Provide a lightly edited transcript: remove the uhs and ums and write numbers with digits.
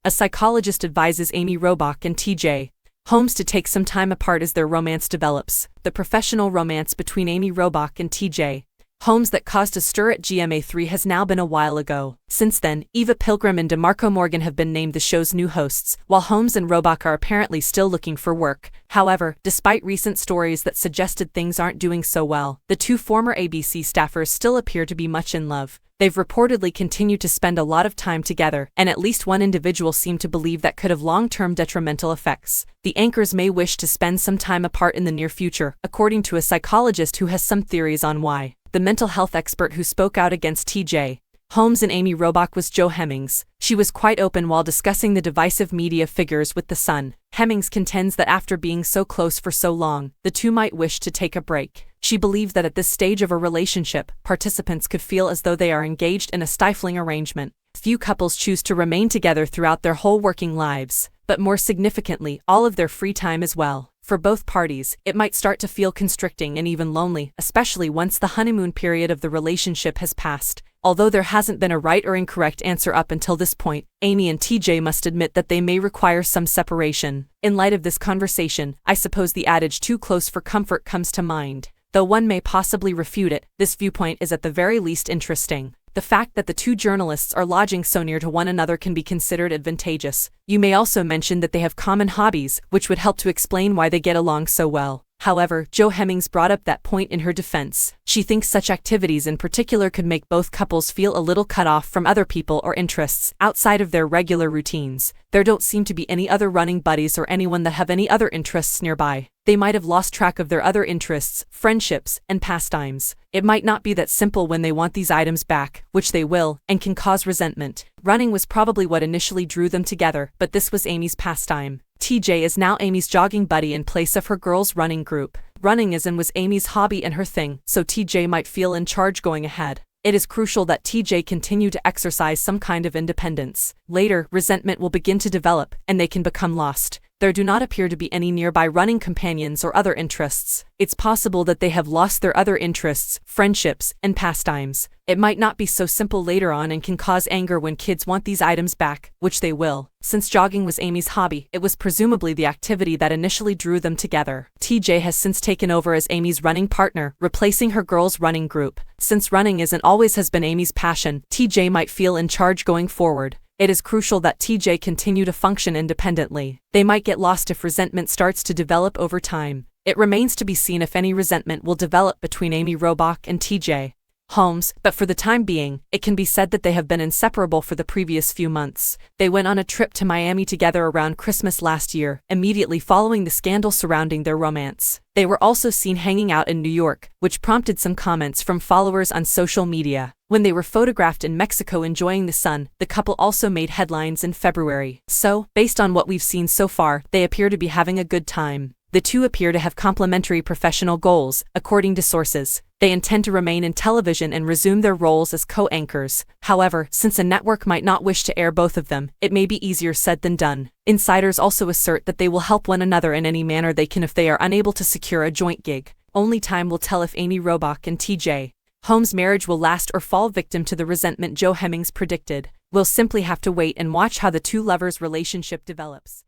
A psychologist advises Amy Robach and TJ Holmes to take some time apart as their romance develops. The professional romance between Amy Robach and TJ Holmes that caused a stir at GMA3 has now been a while ago. Since then, Eva Pilgrim and DeMarco Morgan have been named the show's new hosts, while Holmes and Robach are apparently still looking for work. However, despite recent stories that suggested things aren't doing so well, the two former ABC staffers still appear to be much in love. They've reportedly continued to spend a lot of time together, and at least one individual seemed to believe that could have long-term detrimental effects. The anchors may wish to spend some time apart in the near future, according to a psychologist who has some theories on why. The mental health expert who spoke out against TJ Holmes and Amy Robach was Jo Hemmings. She was quite open while discussing the divisive media figures with The Sun. Hemmings contends that after being so close for so long, the two might wish to take a break. She believes that at this stage of a relationship, participants could feel as though they are engaged in a stifling arrangement. Few couples choose to remain together throughout their whole working lives, but more significantly, all of their free time as well. For both parties, it might start to feel constricting and even lonely, especially once the honeymoon period of the relationship has passed. Although there hasn't been a right or incorrect answer up until this point, Amy and TJ must admit that they may require some separation. In light of this conversation, I suppose the adage "too close for comfort" comes to mind. Though one may possibly refute it, this viewpoint is at the very least interesting. The fact that the two journalists are lodging so near to one another can be considered advantageous. You may also mention that they have common hobbies, which would help to explain why they get along so well. However, Jo Hemmings brought up that point in her defense. She thinks such activities in particular could make both couples feel a little cut off from other people or interests outside of their regular routines. There don't seem to be any other running buddies or anyone that have any other interests nearby. They might have lost track of their other interests, friendships, and pastimes. It might not be that simple when they want these items back, which they will, and can cause resentment. Running was probably what initially drew them together, but this was Amy's pastime. TJ is now Amy's jogging buddy in place of her girls' running group. Running is and was Amy's hobby and her thing, so TJ might feel in charge going ahead. It is crucial that TJ continue to exercise some kind of independence. Later, resentment will begin to develop, and they can become lost. There do not appear to be any nearby running companions or other interests. It's possible that they have lost their other interests, friendships, and pastimes. It might not be so simple later on and can cause anger when kids want these items back, which they will. Since jogging was Amy's hobby, it was presumably the activity that initially drew them together. TJ has since taken over as Amy's running partner, replacing her girls' running group. Since running is and always has been Amy's passion, TJ might feel in charge going forward. It is crucial that TJ continue to function independently. They might get lost if resentment starts to develop over time. It remains to be seen if any resentment will develop between Amy Robach and TJ Holmes, but for the time being, it can be said that they have been inseparable for the previous few months. They went on a trip to Miami together around Christmas last year, immediately following the scandal surrounding their romance. They were also seen hanging out in New York, which prompted some comments from followers on social media. When they were photographed in Mexico enjoying the sun, the couple also made headlines in February. So, based on what we've seen so far, they appear to be having a good time. The two appear to have complementary professional goals, according to sources. They intend to remain in television and resume their roles as co-anchors. However, since a network might not wish to air both of them, it may be easier said than done. Insiders also assert that they will help one another in any manner they can if they are unable to secure a joint gig. Only time will tell if Amy Robach and TJ Holmes' marriage will last or fall victim to the resentment Jo Hemmings predicted. We'll simply have to wait and watch how the two lovers' relationship develops.